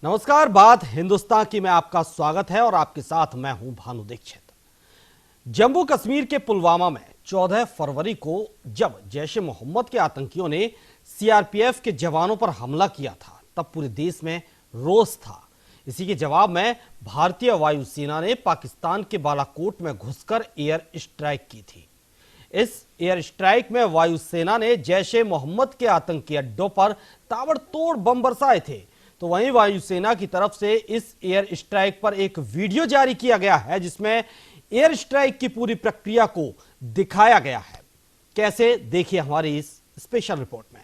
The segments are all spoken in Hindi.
नमस्कार, बात हिंदुस्तान की में आपका स्वागत है और आपके साथ मैं हूं भानु दीक्षित। जम्मू कश्मीर के पुलवामा में 14 फरवरी को जब जैश ए मोहम्मद के आतंकियों ने सीआरपीएफ के जवानों पर हमला किया था, तब पूरे देश में रोष था। इसी के जवाब में भारतीय वायुसेना ने पाकिस्तान के बालाकोट में घुसकर एयर स्ट्राइक की थी। इस एयर स्ट्राइक में वायुसेना ने जैश ए मोहम्मद के आतंकी अड्डों पर ताबड़तोड़ बम बरसाए थे। तो वहीं वायुसेना की तरफ से इस एयर स्ट्राइक पर एक वीडियो जारी किया गया है, जिसमें एयर स्ट्राइक की पूरी प्रक्रिया को दिखाया गया है। कैसे, देखिए हमारी इस स्पेशल रिपोर्ट में।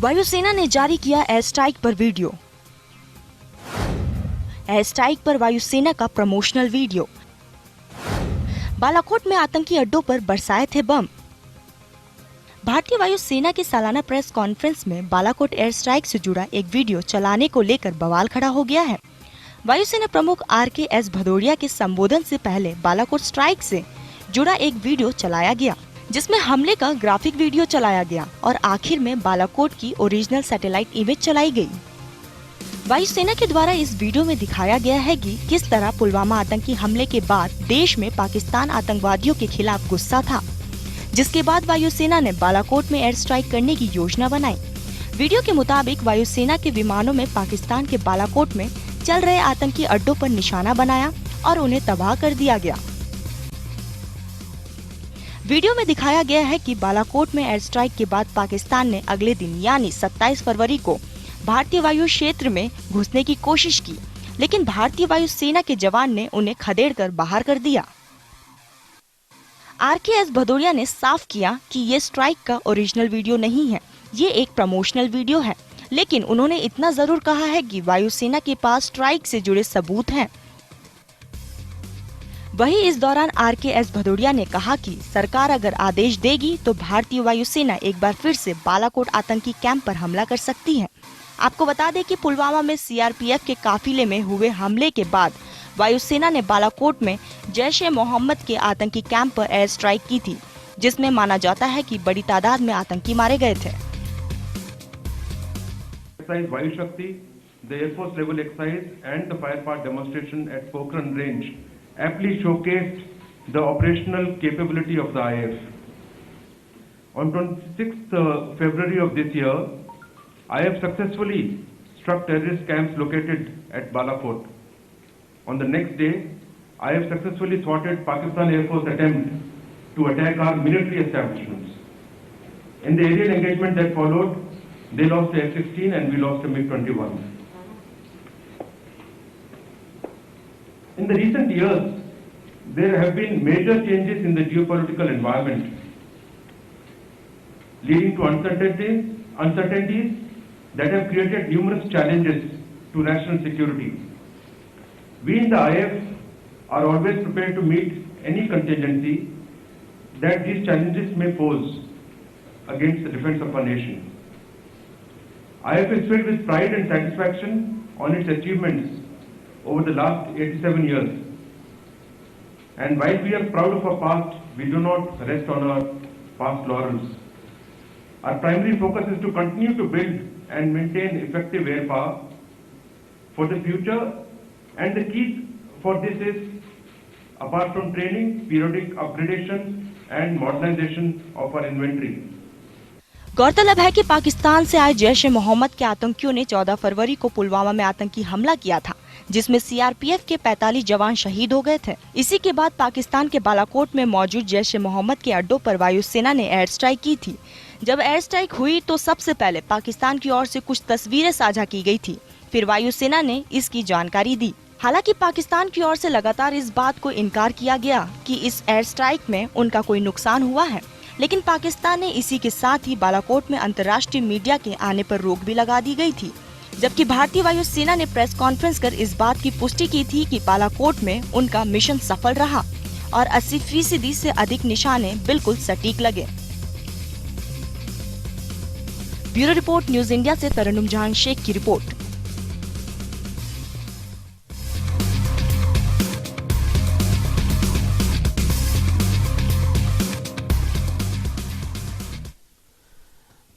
वायुसेना ने जारी किया एयर स्ट्राइक पर वीडियो। एयर स्ट्राइक पर वायुसेना का प्रमोशनल वीडियो। बालाकोट में आतंकी अड्डों पर बरसाए थे बम। भारतीय वायुसेना की सालाना प्रेस कॉन्फ्रेंस में बालाकोट एयर स्ट्राइक से जुड़ा एक वीडियो चलाने को लेकर बवाल खड़ा हो गया है। वायुसेना प्रमुख RKS भदौरिया के संबोधन से पहले बालाकोट स्ट्राइक से जुड़ा एक वीडियो चलाया गया, जिसमें हमले का ग्राफिक वीडियो चलाया गया और आखिर में बालाकोट की ओरिजिनल सैटेलाइट इमेज चलाई गई। वायुसेना के द्वारा इस वीडियो में दिखाया गया है कि किस तरह पुलवामा आतंकी हमले के बाद देश में पाकिस्तान आतंकवादियों के खिलाफ गुस्सा था, जिसके बाद वायुसेना ने बालाकोट में एयर स्ट्राइक करने की योजना बनाई। वीडियो के मुताबिक वायुसेना के विमानों में पाकिस्तान के बालाकोट में चल रहे आतंकी अड्डों पर निशाना बनाया और उन्हें तबाह कर दिया गया। वीडियो में दिखाया गया है कि बालाकोट में एयर स्ट्राइक के बाद पाकिस्तान ने अगले दिन यानी 27 फरवरी को भारतीय वायु क्षेत्र में घुसने की कोशिश की, लेकिन भारतीय वायुसेना के जवान ने उन्हें खदेड़कर बाहर कर दिया। RKS भदौरिया ने साफ किया कि ये स्ट्राइक का ओरिजिनल वीडियो नहीं है, ये एक प्रमोशनल वीडियो है, लेकिन उन्होंने इतना जरूर कहा है कि वायुसेना के पास स्ट्राइक से जुड़े सबूत हैं। वहीं इस दौरान RKS भदौरिया ने कहा कि सरकार अगर आदेश देगी तो भारतीय वायुसेना एक बार फिर से बालाकोट आतंकी कैंप पर हमला कर सकती है। आपको बता दें कि पुलवामा में CRPF के काफिले में हुए हमले के बाद वायुसेना ने बालाकोट में जैश ए मोहम्मद के आतंकी कैंप पर एयर स्ट्राइक की थी, जिसमें माना जाता है कि बड़ी तादाद में आतंकी मारे गए थे। वायु शक्ति, the Air Force level exercise and the fire part demonstration at Pokhran range aptly showcased the operational capability of the IF. On 26th February of this year, IF successfully struck terrorist camps located at Balakot. On the next day, IF successfully thwarted Pakistan Air Force attempt to attack our military establishments. In the aerial engagement that followed, they lost the F-16 and we lost the MiG-21. In the recent years, there have been major changes in the geopolitical environment, leading to uncertainties that have created numerous challenges to national security. We in the IF are always prepared to meet any contingency that these challenges may pose against the defense of our nation. IF is filled with pride and satisfaction on its achievements over the last 87 years. And while we are proud of our past, we do not rest on our past laurels. Our primary focus is to continue to build and maintain effective air power for the future, and the key for this is, apart from training, periodic upgradation and modernization of our inventory. गौरतलब है कि पाकिस्तान से आए जैश ए मोहम्मद के आतंकियों ने 14 फरवरी को पुलवामा में आतंकी हमला किया था, जिसमें CRPF के 45 जवान शहीद हो गए थे। इसी के बाद पाकिस्तान के बालाकोट में मौजूद जैश ए मोहम्मद के अड्डों पर वायुसेना ने एयर स्ट्राइक की थी। जब एयर स्ट्राइक हुई तो सबसे पहले पाकिस्तान की ओर से कुछ तस्वीरें साझा की गई थी, फिर वायुसेना ने इसकी जानकारी दी। हालांकि पाकिस्तान की ओर से लगातार इस बात को इनकार किया गया कि इस एयर स्ट्राइक में उनका कोई नुकसान हुआ है, लेकिन पाकिस्तान ने इसी के साथ ही बालाकोट में अंतर्राष्ट्रीय मीडिया के आने पर रोक भी लगा दी गई थी। जबकि भारतीय वायुसेना ने प्रेस कॉन्फ्रेंस कर इस बात की पुष्टि की थी कि बालाकोट में उनका मिशन सफल रहा और 80% से अधिक निशाने बिल्कुल सटीक लगे। ब्यूरो रिपोर्ट, न्यूज इंडिया से तरन्नुम जहां शेख की रिपोर्ट।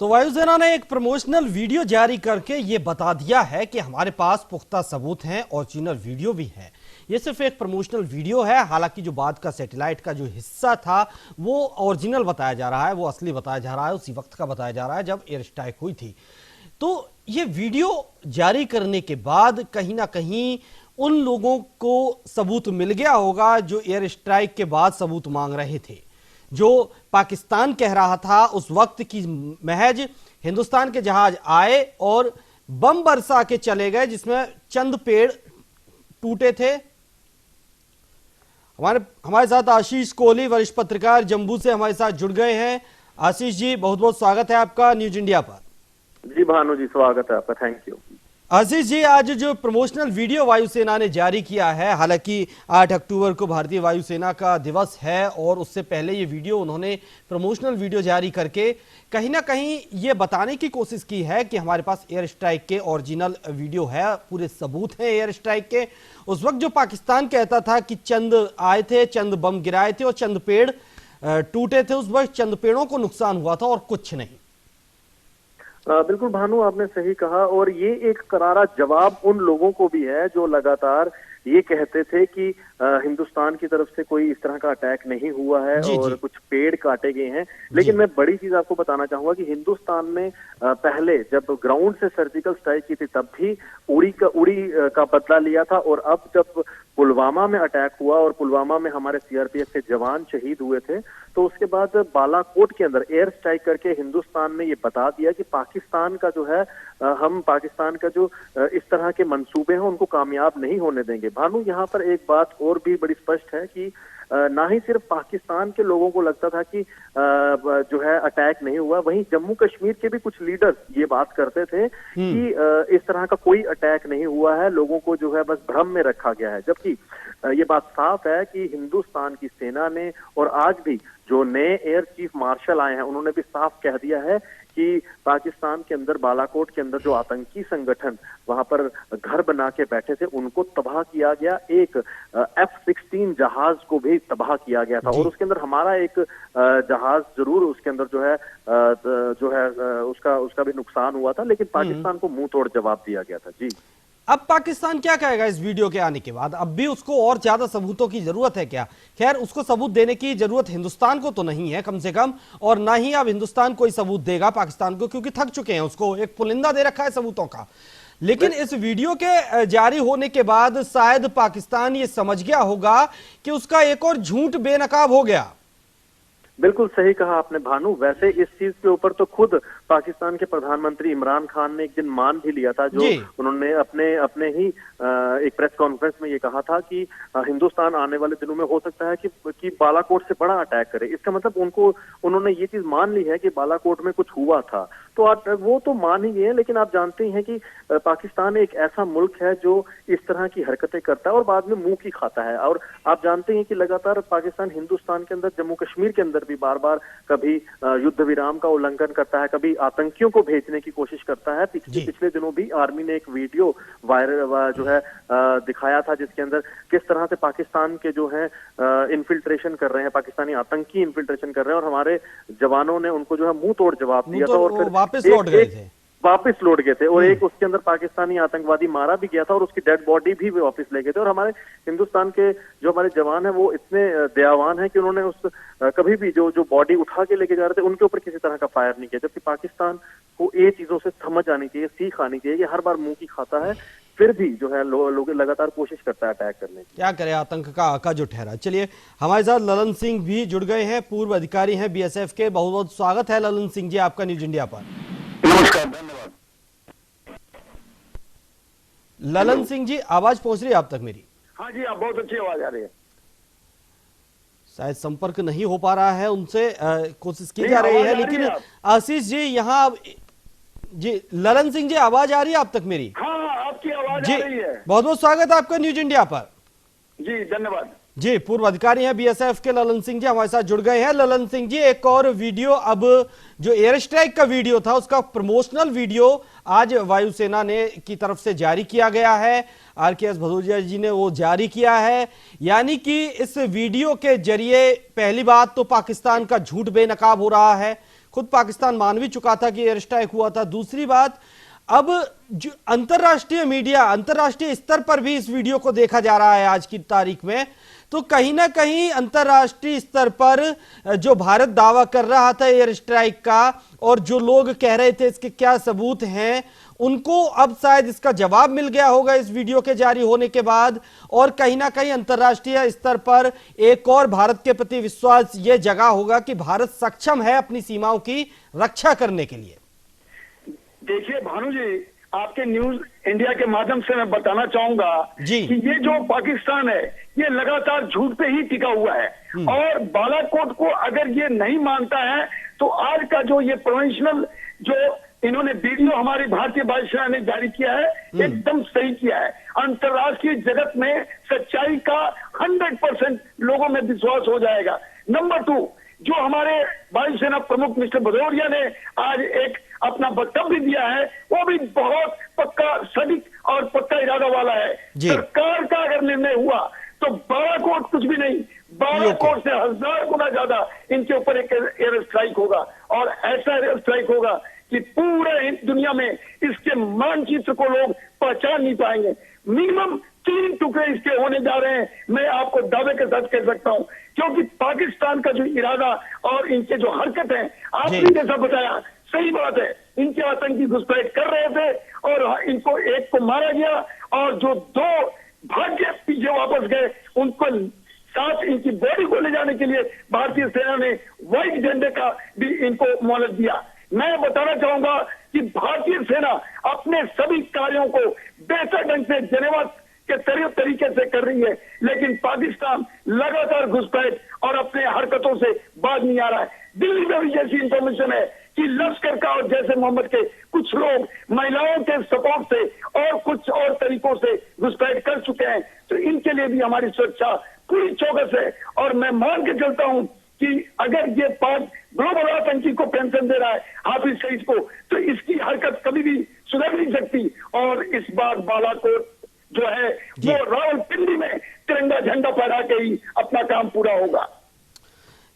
तो वायुसेना ने एक प्रमोशनल वीडियो जारी करके ये बता दिया है कि हमारे पास पुख्ता सबूत हैं, ओरिजिनल वीडियो भी है। ये सिर्फ एक प्रमोशनल वीडियो है, हालांकि जो बाद का सैटेलाइट का जो हिस्सा था वो ओरिजिनल बताया जा रहा है, वो असली बताया जा रहा है, उसी वक्त का बताया जा रहा है जब एयर स्ट्राइक हुई थी। तो ये वीडियो जारी करने के बाद कहीं ना कहीं उन लोगों को सबूत मिल गया होगा जो एयर स्ट्राइक के बाद सबूत मांग रहे थे। जो पाकिस्तान कह रहा था उस वक्त की महज हिंदुस्तान के जहाज आए और बम बरसा के चले गए, जिसमें चंद पेड़ टूटे थे। हमारे साथ आशीष कोहली, वरिष्ठ पत्रकार, जम्मू से हमारे साथ जुड़ गए हैं। आशीष जी, बहुत बहुत स्वागत है आपका न्यूज इंडिया पर। जी भानु जी, स्वागत है आपका, थैंक यू। आशीष जी, आज जो प्रमोशनल वीडियो वायुसेना ने जारी किया है, हालांकि 8 अक्टूबर को भारतीय वायुसेना का दिवस है और उससे पहले ये वीडियो उन्होंने प्रमोशनल वीडियो जारी करके कहीं ना कहीं ये बताने की कोशिश की है कि हमारे पास एयर स्ट्राइक के ओरिजिनल वीडियो है, पूरे सबूत हैं एयर स्ट्राइक के। उस वक्त जो पाकिस्तान कहता था कि चंद आए थे, चंद बम गिराए थे और चंद पेड़ टूटे थे, उस वक्त चंद पेड़ों को नुकसान हुआ था और कुछ नहीं। बिल्कुल भानु, आपने सही कहा, और ये एक करारा जवाब उन लोगों को भी है जो लगातार ये कहते थे कि हिंदुस्तान की तरफ से कोई इस तरह का अटैक नहीं हुआ है और कुछ पेड़ काटे गए हैं। लेकिन मैं बड़ी चीज आपको बताना चाहूंगा कि हिंदुस्तान ने पहले जब ग्राउंड से सर्जिकल स्ट्राइक की थी तब भी उड़ी का बदला लिया था, और अब जब पुलवामा में अटैक हुआ और पुलवामा में हमारे सीआरपीएफ के जवान शहीद हुए थे, तो उसके बाद बालाकोट के अंदर एयर स्ट्राइक करके हिंदुस्तान ने ये बता दिया कि पाकिस्तान का जो है हम पाकिस्तान का जो इस तरह के मंसूबे हैं उनको कामयाब नहीं होने देंगे। भानु, यहाँ पर एक बात और भी बड़ी स्पष्ट है कि ना ही सिर्फ पाकिस्तान के लोगों को लगता था कि जो है अटैक नहीं हुआ, वहीं जम्मू कश्मीर के भी कुछ लीडर्स ये बात करते थे कि इस तरह का कोई अटैक नहीं हुआ है, लोगों को जो है बस भ्रम में रखा गया है। जबकि ये बात साफ है कि हिंदुस्तान की सेना ने और आज भी जो नए एयर चीफ मार्शल आए हैं उन्होंने भी साफ कह दिया है कि पाकिस्तान के अंदर बालाकोट के अंदर जो आतंकी संगठन वहां पर घर बना के बैठे थे उनको तबाह किया गया, एक F-16 जहाज को भी तबाह किया गया था, और उसके अंदर हमारा एक जहाज जरूर उसके अंदर जो है उसका भी नुकसान हुआ था, लेकिन पाकिस्तान को मुंह तोड़ जवाब दिया गया था। जी, अब पाकिस्तान क्या कहेगा इस वीडियो के आने के बाद? अब भी उसको और ज्यादा सबूतों की जरूरत है क्या? खैर, उसको सबूत देने की जरूरत हिंदुस्तान को तो नहीं है कम से कम, और ना ही अब हिंदुस्तान कोई सबूत देगा पाकिस्तान को, क्योंकि थक चुके हैं, उसको एक पुलिंदा दे रखा है सबूतों का। लेकिन इस वीडियो के जारी होने के बाद शायद पाकिस्तान ये समझ गया होगा कि उसका एक और झूठ बेनकाब हो गया। बिल्कुल सही कहा आपने भानु। वैसे इस चीज के ऊपर तो खुद पाकिस्तान के प्रधानमंत्री इमरान खान ने एक दिन मान भी लिया था, जो उन्होंने अपने ही एक प्रेस कॉन्फ्रेंस में ये कहा था कि हिंदुस्तान आने वाले दिनों में हो सकता है कि बालाकोट से बड़ा अटैक करे। इसका मतलब उन्होंने ये चीज मान ली है कि बालाकोट में कुछ हुआ था, तो वो तो मान ही गए हैं। लेकिन आप जानते हैं कि पाकिस्तान एक ऐसा मुल्क है जो इस तरह की हरकतें करता है और बाद में मुंह की खाता है, और आप जानते हैं कि लगातार पाकिस्तान हिंदुस्तान के अंदर जम्मू कश्मीर के अंदर भी बार बार कभी युद्ध विराम का उल्लंघन करता है, कभी आतंकियों को भेजने की कोशिश करता है। पिछले दिनों भी आर्मी ने एक वीडियो वायरल जो है दिखाया था, जिसके अंदर किस तरह से पाकिस्तान के जो है इन्फिल्ट्रेशन कर रहे हैं, पाकिस्तानी आतंकी इन्फिल्ट्रेशन कर रहे हैं, और हमारे जवानों ने उनको जो है मुंह तोड़ जवाब दिया था और फिर वापस लौट गए थे और एक उसके अंदर पाकिस्तानी आतंकवादी मारा भी गया था और उसकी डेड बॉडी भी वापस ले गए थे। और हमारे हिंदुस्तान के जो हमारे जवान हैं वो इतने दयावान हैं कि उन्होंने उस कभी भी जो बॉडी उठा के लेके जा रहे थे उनके ऊपर किसी तरह का फायर नहीं किया। जबकि पाकिस्तान को ये चीजों से समझ आनी चाहिए, सीख आनी चाहिए कि हर बार मुंह की खाता है, फिर भी जो है लोग लगातार कोशिश करता है अटैक करने की। क्या करे, आतंक का आका जो ठहरा। चलिए, हमारे साथ ललन सिंह भी जुड़ गए हैं, पूर्व अधिकारी हैं बीएसएफ के। बहुत बहुत स्वागत है ललन सिंह जी आपका न्यूज इंडिया पर। नमस्कार, धन्यवाद। ललन सिंह जी, आवाज पहुंच रही है आप तक मेरी? हाँ जी, आप बहुत अच्छी आवाज आ रही है। शायद संपर्क नहीं हो पा रहा है उनसे, कोशिश की जा रही है। लेकिन आशीष जी यहाँ जी, ललन सिंह जी आवाज आ रही है आप तक मेरी? हाँ, आपकी आवाज आ रही है। बहुत बहुत स्वागत है आपका न्यूज इंडिया पर। जी, धन्यवाद। जी, पूर्व अधिकारी हैं बीएसएफ के ललन सिंह जी हमारे साथ जुड़ गए हैं। ललन सिंह जी, एक और वीडियो, अब जो एयर स्ट्राइक का वीडियो था उसका प्रमोशनल वीडियो आज वायुसेना ने की तरफ से जारी किया गया है। आरकेएस भदौरिया जी ने वो जारी किया है, यानी कि इस वीडियो के जरिए पहली बात तो पाकिस्तान का झूठ बेनकाब हो रहा है। खुद पाकिस्तान मान भी चुका था कि एयर स्ट्राइक हुआ था। दूसरी बात, अब जो अंतरराष्ट्रीय मीडिया, अंतरराष्ट्रीय स्तर पर भी इस वीडियो को देखा जा रहा है आज की तारीख में, तो कहीं ना कहीं अंतरराष्ट्रीय स्तर पर जो भारत दावा कर रहा था एयर स्ट्राइक का और जो लोग कह रहे थे इसके क्या सबूत हैं, उनको अब शायद इसका जवाब मिल गया होगा इस वीडियो के जारी होने के बाद, और कहीं ना कहीं अंतरराष्ट्रीय स्तर पर एक और भारत के प्रति विश्वास ये जगा होगा कि भारत सक्षम है अपनी सीमाओं की रक्षा करने के लिए। देखिए भानु जी, आपके न्यूज इंडिया के माध्यम से मैं बताना चाहूंगा जी। कि ये जो पाकिस्तान है ये लगातार झूठ पे ही टिका हुआ है, और बालाकोट को अगर ये नहीं मानता है तो आज का जो ये प्रोविंशियल जो इन्होंने वीडियो हमारी भारतीय वायुसेना ने जारी किया है एकदम सही किया है। अंतर्राष्ट्रीय जगत में सच्चाई का 100% लोगों में विश्वास हो जाएगा। नंबर 2, जो हमारे वायुसेना प्रमुख मिस्टर भदौरिया ने आज एक अपना वक्तव्य दिया है, वो भी बहुत पक्का सटीक और पक्का इरादा वाला है। सरकार का अगर निर्णय हुआ तो बालाकोट कुछ भी नहीं, बालाकोट से 1000 गुना ज्यादा इनके ऊपर एक एयर स्ट्राइक होगा, और ऐसा एयर स्ट्राइक होगा कि पूरे दुनिया में इसके मानचित्र को लोग पहचान नहीं पाएंगे। मिनिमम 3 टुकड़े इसके होने जा रहे हैं, मैं आपको दावे के साथ कह सकता हूं, क्योंकि पाकिस्तान का जो इरादा और इनके जो हरकत है, आपने जैसा बताया सही बात है, इनके आतंकी घुसपैठ कर रहे थे और इनको एक को मारा गया, और जो 2 भाग्य पीछे वापस गए उनको साथ इनकी बॉडी को ले जाने के लिए भारतीय सेना ने व्हाइट झंडे का भी इनको मोहलत दिया। मैं बताना चाहूंगा कि भारतीय सेना अपने सभी कार्यों को बेहतर ढंग से जेनेवा के तरीके से कर रही है, लेकिन पाकिस्तान लगातार घुसपैठ और अपने हरकतों से बाज नहीं आ रहा है। दिल्ली में भी जैसी इंफॉर्मेशन है कि लश्कर का और जैसे मोहम्मद के कुछ लोग महिलाओं के सपोर्ट से और कुछ और तरीकों से घुसपैठ कर चुके हैं, तो इनके लिए भी हमारी सुरक्षा पूरी चौकस है। और मैं मान के चलता हूं कि अगर ये 5 ग्लोबल आतंकी को पेंशन दे रहा है हाफिज सईद को, तो इसकी हरकत कभी भी सुधर नहीं सकती। और इस बार बालाकोट जो है वो रावलपिंडी में तिरंगा झंडा फहरा के ही अपना काम पूरा होगा।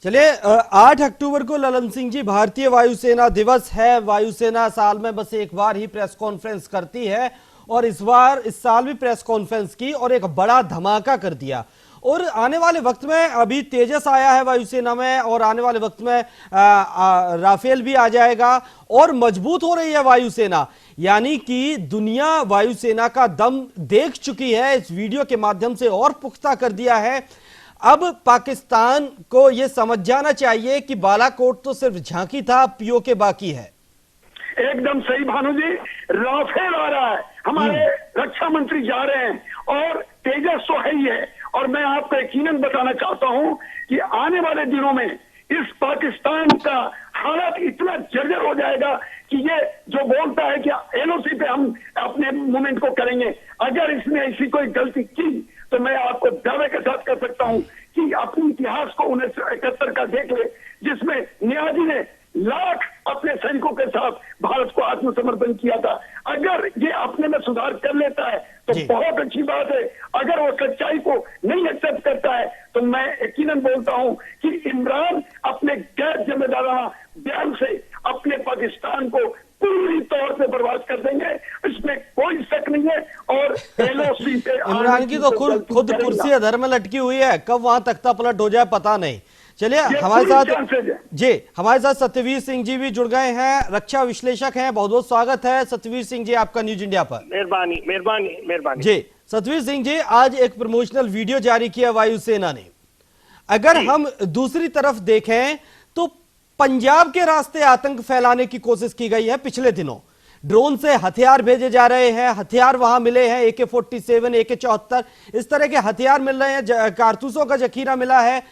चलिए, 8 अक्टूबर को ललन सिंह जी भारतीय वायुसेना दिवस है। वायुसेना साल में बस एक बार ही प्रेस कॉन्फ्रेंस करती है, और इस साल भी प्रेस कॉन्फ्रेंस की और एक बड़ा धमाका कर दिया। और आने वाले वक्त में अभी तेजस आया है वायुसेना में, और आने वाले वक्त में राफेल भी आ जाएगा, और मजबूत हो रही है वायुसेना। यानी कि दुनिया वायुसेना का दम देख चुकी है, इस वीडियो के माध्यम से और पुख्ता कर दिया है। अब पाकिस्तान को यह समझ जाना चाहिए कि बालाकोट तो सिर्फ झांकी था, पीओके बाकी है। एकदम सही भानु जी, राफेल आ रहा है, हमारे रक्षा मंत्री जा रहे हैं, और तेजस तो है ही है। और मैं आपको यकीनन बताना चाहता हूं कि आने वाले दिनों में इस पाकिस्तान का हालात इतना जर्जर हो जाएगा कि ये जो बोलता है कि एलओसी पे हम अपने मूवमेंट को करेंगे, अगर इसने ऐसी कोई गलती की तो मैं आपको दावे के साथ कह सकता हूं कि अपने इतिहास को 1971 का देख ले, जिसमें नियाजी ने लाख अपने सैनिकों के साथ भारत को आत्मसमर्पण किया था। अगर ये अपने में सुधार कर लेता है तो बहुत अच्छी बात है। अगर वो सच्चाई को नहीं एक्सेप्ट करता है तो मैं यकीनन बोलता हूं कि इमरान अपने गैर जिम्मेदाराना बयान से अपने पाकिस्तान को पूरी तौर से बर्बाद कर देंगे, इसमें कोई शक नहीं है। और एलओसी पे इमरान की तो खुद कुर्सी अधर में लटकी हुई है, कब वहां तख्ता पलट हो जाए पता नहीं। चलिए, हमारे साथ सत्यवीर सिंह जी भी जुड़ गए हैं, रक्षा विश्लेषक हैं। बहुत बहुत स्वागत है सत्यवीर सिंह जी आपका न्यूज इंडिया पर। मेहरबानी मेहरबानी मेहरबानी जी सत्यवीर सिंह जी, आज एक प्रमोशनल वीडियो जारी किया वायुसेना ने। अगर हम दूसरी तरफ देखें तो पंजाब के रास्ते आतंक फैलाने की कोशिश की गई है। पिछले दिनों ड्रोन से हथियार भेजे जा रहे हैं, हथियार वहां मिले हैं, AK-47, AK-74 इस तरह के हथियार मिल रहे हैं, कारतूसों का जखीरा मिला है।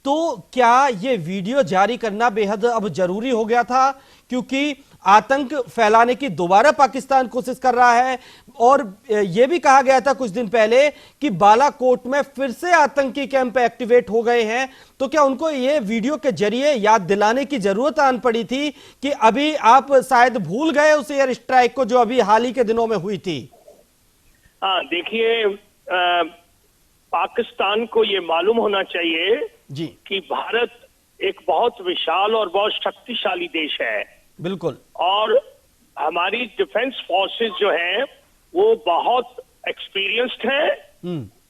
तो क्या ये वीडियो जारी करना बेहद अब जरूरी हो गया था, क्योंकि आतंक फैलाने की दोबारा पाकिस्तान कोशिश कर रहा है? और यह भी कहा गया था कुछ दिन पहले कि बालाकोट में फिर से आतंकी कैंप एक्टिवेट हो गए हैं। तो क्या उनको ये वीडियो के जरिए याद दिलाने की जरूरत आन पड़ी थी कि अभी आप शायद भूल गए उस एयर स्ट्राइक को जो अभी हाल ही के दिनों में हुई थी? देखिए, पाकिस्तान को ये मालूम होना चाहिए जी कि भारत एक बहुत विशाल और बहुत शक्तिशाली देश है बिल्कुल। और हमारी डिफेंस फोर्सेस जो है वो बहुत एक्सपीरियंस्ड है,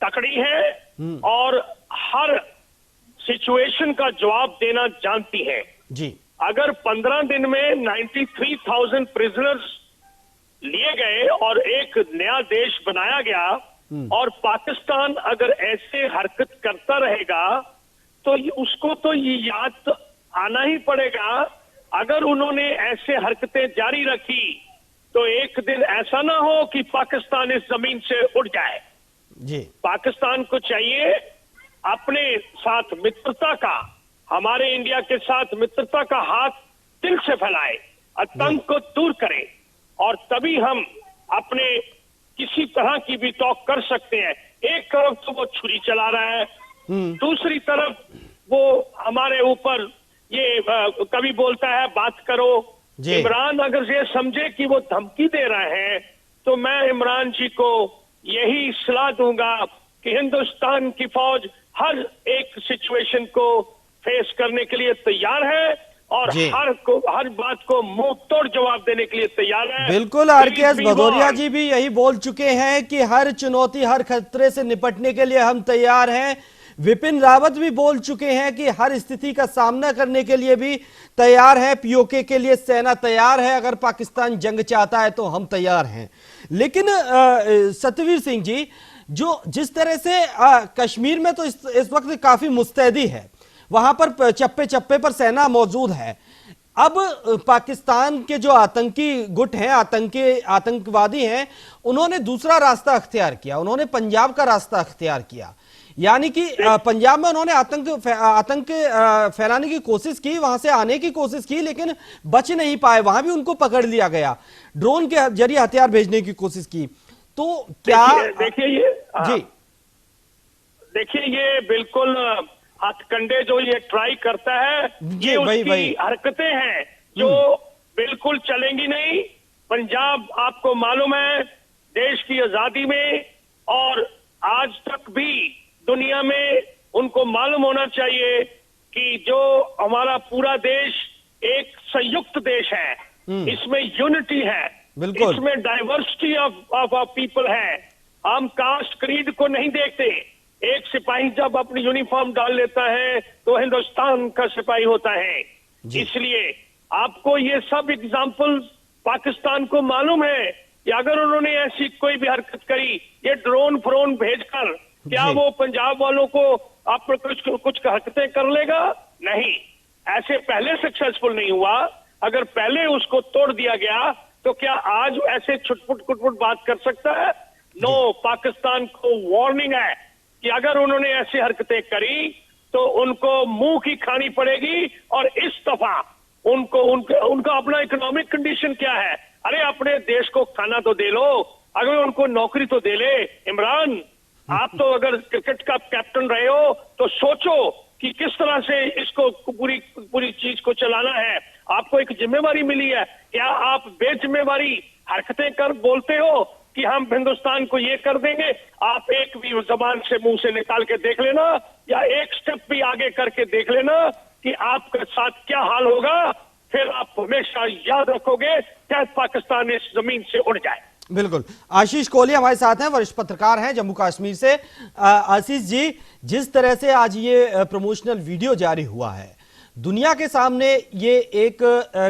तकड़ी है और हर सिचुएशन का जवाब देना जानती है जी। अगर 15 दिन में 93,000 प्रिजनर्स लिए गए और एक नया देश बनाया गया और पाकिस्तान अगर ऐसे हरकत करता रहेगा तो उसको तो ये याद आना ही पड़ेगा। अगर उन्होंने ऐसे हरकतें जारी रखी तो एक दिन ऐसा ना हो कि पाकिस्तान इस जमीन से उठ जाए जी। पाकिस्तान को चाहिए अपने साथ मित्रता का, हमारे इंडिया के साथ मित्रता का हाथ दिल से फैलाए, आतंक को दूर करे और तभी हम अपने किसी तरह की भी टॉक कर सकते हैं। एक तरफ तो वो छुरी चला रहा है, दूसरी तरफ वो हमारे ऊपर ये कभी बोलता है बात करो। इमरान अगर ये समझे कि वो धमकी दे रहे हैं तो मैं इमरान जी को यही सलाह दूंगा कि हिंदुस्तान की फौज हर एक सिचुएशन को फेस करने के लिए तैयार है और हर बात को मुंह तोड़ जवाब देने के लिए तैयार है। बिल्कुल। आरकेएस भदौरिया जी भी यही बोल चुके हैं कि हर चुनौती, हर खतरे से निपटने के लिए हम तैयार हैं। विपिन रावत भी बोल चुके हैं कि हर स्थिति का सामना करने के लिए भी तैयार है। पीओके के लिए सेना तैयार है, अगर पाकिस्तान जंग चाहता है तो हम तैयार हैं। लेकिन सतवीर सिंह जी, जो जिस तरह से कश्मीर में तो इस वक्त काफी मुस्तैदी है, वहां पर चप्पे चप्पे पर सेना मौजूद है। अब पाकिस्तान के जो आतंकी गुट हैं, आतंकवादी हैं, उन्होंने दूसरा रास्ता अख्तियार किया, उन्होंने पंजाब का रास्ता अख्तियार किया। यानी कि पंजाब में उन्होंने आतंक फैलाने की कोशिश की, वहां से आने की कोशिश की, लेकिन बच नहीं पाए, वहां भी उनको पकड़ लिया गया, ड्रोन के जरिए हथियार भेजने की कोशिश की। तो क्या देखिए ये बिल्कुल हथकंडे जो ये ट्राई करता है, ये उसकी हरकतें हैं जो बिल्कुल चलेंगी नहीं। पंजाब आपको मालूम है देश की आजादी में और आज तक भी दुनिया में उनको मालूम होना चाहिए कि जो हमारा पूरा देश एक संयुक्त देश है, इसमें यूनिटी है, इसमें डाइवर्सिटी ऑफ पीपल है। हम कास्ट क्रीड को नहीं देखते। एक सिपाही जब अपनी यूनिफॉर्म डाल लेता है तो हिंदुस्तान का सिपाही होता है। इसलिए आपको ये सब एग्जाम्पल पाकिस्तान को मालूम है कि अगर उन्होंने ऐसी कोई भी हरकत करी, ये ड्रोन फ्रोन भेजकर, क्या वो पंजाब वालों को आप कुछ हरकतें कर लेगा? नहीं, ऐसे पहले सक्सेसफुल नहीं हुआ। अगर पहले उसको तोड़ दिया गया तो क्या आज ऐसे छुटपुट कुटपुट बात कर सकता है? नो, पाकिस्तान को वार्निंग है कि अगर उन्होंने ऐसी हरकतें करी तो उनको मुंह की खानी पड़ेगी। और इस दफा उनका अपना इकोनॉमिक कंडीशन क्या है? अरे अपने देश को खाना तो दे लो, अगर उनको नौकरी तो दे ले। इमरान, आप तो अगर क्रिकेट का कैप्टन रहे हो तो सोचो कि किस तरह से इसको पूरी चीज को चलाना है। आपको एक जिम्मेवारी मिली है, क्या आप बेजिम्मेवारी हरकतें कर बोलते हो कि हम हिंदुस्तान को ये कर देंगे? आप एक भी जबान से मुंह से निकाल के देख लेना या एक स्टेप भी आगे करके देख लेना कि आपके साथ क्या हाल होगा। फिर आप हमेशा याद रखोगे चाहे पाकिस्तान इस जमीन से उड़ जाए। बिल्कुल। आशीष कोहली हमारे साथ हैं, वरिष्ठ पत्रकार हैं जम्मू कश्मीर से। आशीष जी, जिस तरह से आज ये प्रमोशनल वीडियो जारी हुआ है, दुनिया के सामने ये एक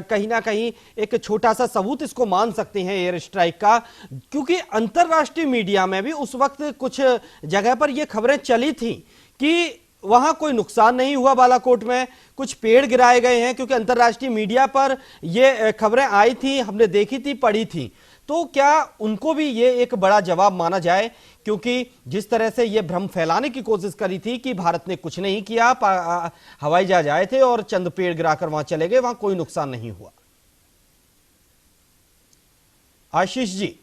कहीं ना कहीं एक छोटा सा सबूत इसको मान सकते हैं एयर स्ट्राइक का, क्योंकि अंतरराष्ट्रीय मीडिया में भी उस वक्त कुछ जगह पर ये खबरें चली थी कि वहां कोई नुकसान नहीं हुआ बालाकोट में, कुछ पेड़ गिराए गए हैं, क्योंकि अंतरराष्ट्रीय मीडिया पर ये खबरें आई थी, हमने देखी थी, पढ़ी थी। तो क्या उनको भी ये एक बड़ा जवाब माना जाए? क्योंकि जिस तरह से ये भ्रम फैलाने की कोशिश करी थी कि भारत ने कुछ नहीं किया, हवाई जहाज आए थे और चंद पेड़ गिराकर वहां चले गए, वहां कोई नुकसान नहीं हुआ। आशीष जी,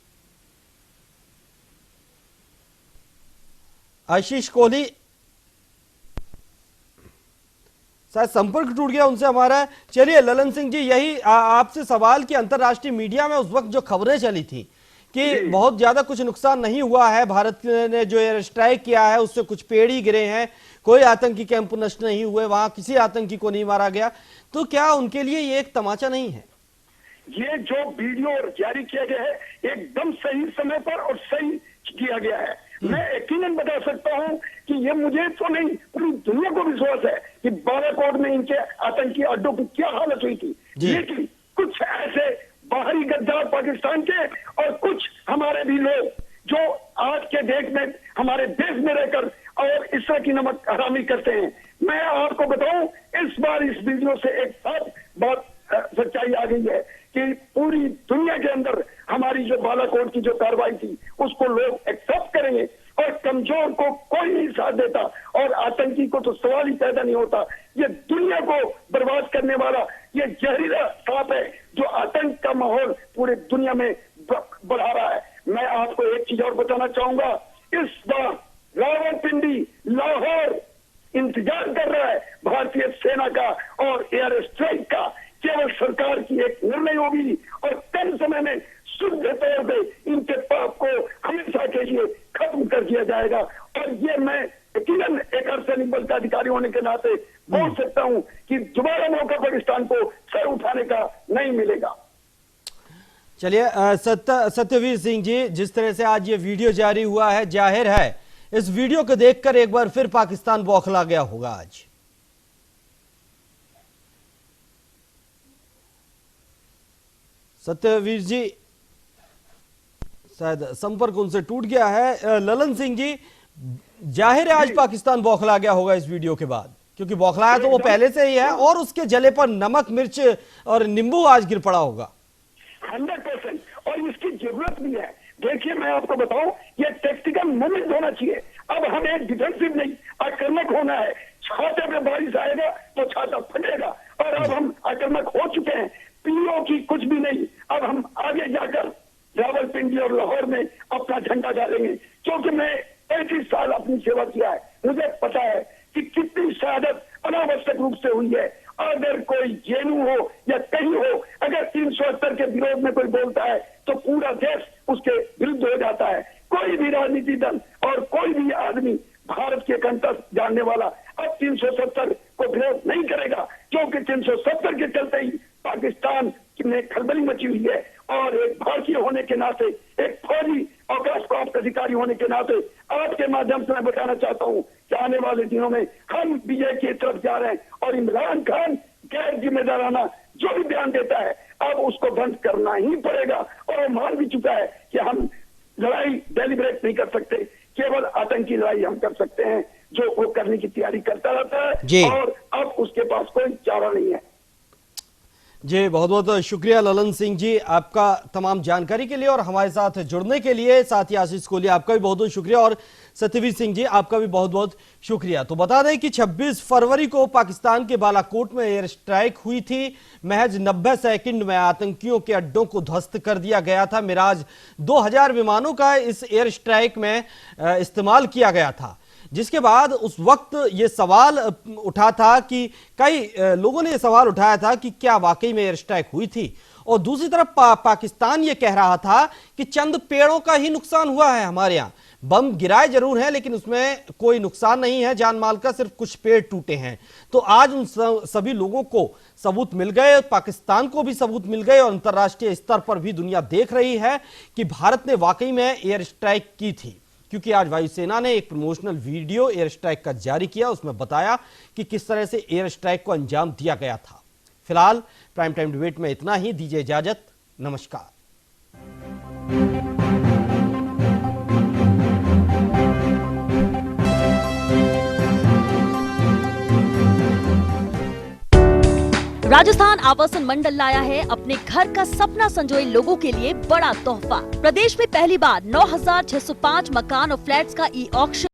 आशीष कोहली, शायद संपर्क टूट गया उनसे हमारा। चलिए ललन सिंह जी, यही आपसे सवाल कि अंतरराष्ट्रीय मीडिया में उस वक्त जो खबरें चली थी कि बहुत ज्यादा कुछ नुकसान नहीं हुआ है, भारत ने जो एयर स्ट्राइक किया है उससे कुछ पेड़ ही गिरे हैं, कोई आतंकी कैंप नष्ट नहीं हुए, वहां किसी आतंकी को नहीं मारा गया, तो क्या उनके लिए ये एक तमाचा नहीं है? ये जो वीडियो जारी किया गया है एकदम सही समय पर और सही किया गया है। मैं यकीनन बता सकता हूं कि ये मुझे तो नहीं, पूरी दुनिया को विश्वास है कि बालाकोट में इनके आतंकी अड्डों की क्या हालत हुई थी। लेकिन कुछ ऐसे बाहरी गद्दार पाकिस्तान के और कुछ हमारे भी लोग जो आज के देश में, हमारे देश में रहकर और इस तरह की नमक हरामी करते हैं। मैं आपको बताऊं, इस बार इस वीडियो से एक साथ बहुत सच्चाई आ गई है कि पूरी दुनिया के अंदर हमारी जो बालाकोट की जो कार्रवाई थी उसको लोग एक्सेप्ट करेंगे और कमजोर को कोई नहीं साथ देता और आतंकी को तो सवाल ही पैदा नहीं होता। ये दुनिया को बर्बाद करने वाला ये जहरीला सांप है जो आतंक का माहौल पूरे दुनिया में बढ़ा रहा है। मैं आपको एक चीज और बताना चाहूंगा, इस बार रावलपिंडी, लाहौर इंतजार कर रहा है भारतीय सेना का और एयर स्ट्राइक का। केवल सरकार की एक निर्णय होगी और कम समय में शुद्ध तौर पे इनके पाप को हमेशा के लिए खत्म कर दिया जाएगा। और ये मैं यकीनन एक अर्धसैनिक बल का अधिकारी होने के नाते बोल सकता हूं कि दोबारा मौका पाकिस्तान को सर उठाने का नहीं मिलेगा। चलिए सत्यवीर सिंह जी, जिस तरह से आज ये वीडियो जारी हुआ है, जाहिर है इस वीडियो को देखकर एक बार फिर पाकिस्तान बौखला गया होगा। आज सत्यवीर जी शायद संपर्क उनसे टूट गया है। ललन सिंह जी, जाहिर है आज पाकिस्तान बौखला गया होगा इस वीडियो के बाद, क्योंकि बौखलाया तो वो पहले से ही है और उसके जले पर नमक मिर्च और नींबू आज गिर पड़ा होगा। 100% और इसकी जरूरत भी है। देखिए मैं आपको बताऊं, ये टैक्टिकल मूवमेंट होना चाहिए। अब हमें डिफेंसिव नहीं, आक्रामक होना है। छाते पे बारिश आएगा तो छाता फटेगा और अब हम आक्रामक हो चुके हैं। पीओ की कुछ भी नहीं, अब हम आगे जाकर रावलपिंडी और लाहौर में अपना झंडा डालेंगे, क्योंकि मैं 35 साल अपनी सेवा किया है। मुझे पता है कि कितनी शहादत अनावश्यक रूप से हुई है। अगर कोई जेएनयू हो या कहीं हो, अगर 370 के विरोध में कोई बोलता है तो पूरा देश उसके विरुद्ध हो जाता है। कोई भी राजनीतिक दल और कोई भी आदमी भारत के कंटक जानने वाला अब 370 को विरोध नहीं करेगा, क्योंकि 370 के चलते ही पाकिस्तान में खलबली मची हुई है। और एक भारतीय होने के नाते, एक फौजी अवकाश प्राप्त अधिकारी होने के नाते आपके माध्यम से मैं बताना चाहता हूं कि आने वाले दिनों में हम विजय की तरफ जा रहे हैं और इमरान खान गैर जिम्मेदाराना जो भी बयान देता है अब उसको बंद करना ही पड़ेगा। और वो मान भी चुका है कि हम लड़ाई डेलिब्रेट नहीं कर सकते, केवल आतंकी लड़ाई हम कर सकते हैं, जो वो करने की तैयारी करता रहता है और अब उसके पास कोई चारा नहीं है। जी बहुत बहुत शुक्रिया ललन सिंह जी आपका तमाम जानकारी के लिए और हमारे साथ जुड़ने के लिए। साथ ही आशीष कोहली आपका भी बहुत बहुत शुक्रिया और सत्यवीर सिंह जी आपका भी बहुत बहुत शुक्रिया। तो बता दें कि 26 फरवरी को पाकिस्तान के बालाकोट में एयर स्ट्राइक हुई थी। महज 90 सेकंड में आतंकियों के अड्डों को ध्वस्त कर दिया गया था। मिराज 2000 विमानों का इस एयर स्ट्राइक में इस्तेमाल किया गया था, जिसके बाद उस वक्त ये सवाल उठा था कि कई लोगों ने ये सवाल उठाया था कि क्या वाकई में एयर स्ट्राइक हुई थी। और दूसरी तरफ पाकिस्तान ये कह रहा था कि चंद पेड़ों का ही नुकसान हुआ है, हमारे यहाँ बम गिराए जरूर हैं लेकिन उसमें कोई नुकसान नहीं है जान माल का, सिर्फ कुछ पेड़ टूटे हैं। तो आज उन सभी लोगों को सबूत मिल गए, पाकिस्तान को भी सबूत मिल गए और अंतर्राष्ट्रीय स्तर पर भी दुनिया देख रही है कि भारत ने वाकई में एयर स्ट्राइक की थी। क्योंकि आज वायुसेना ने एक प्रमोशनल वीडियो एयर स्ट्राइक का जारी किया, उसमें बताया कि किस तरह से एयर स्ट्राइक को अंजाम दिया गया था। फिलहाल प्राइम टाइम डिबेट में इतना ही, दीजिए इजाजत, नमस्कार। राजस्थान आवासन मंडल लाया है अपने घर का सपना संजोए लोगों के लिए बड़ा तोहफा। प्रदेश में पहली बार 9,605 मकान और फ्लैट्स का ई ऑक्शन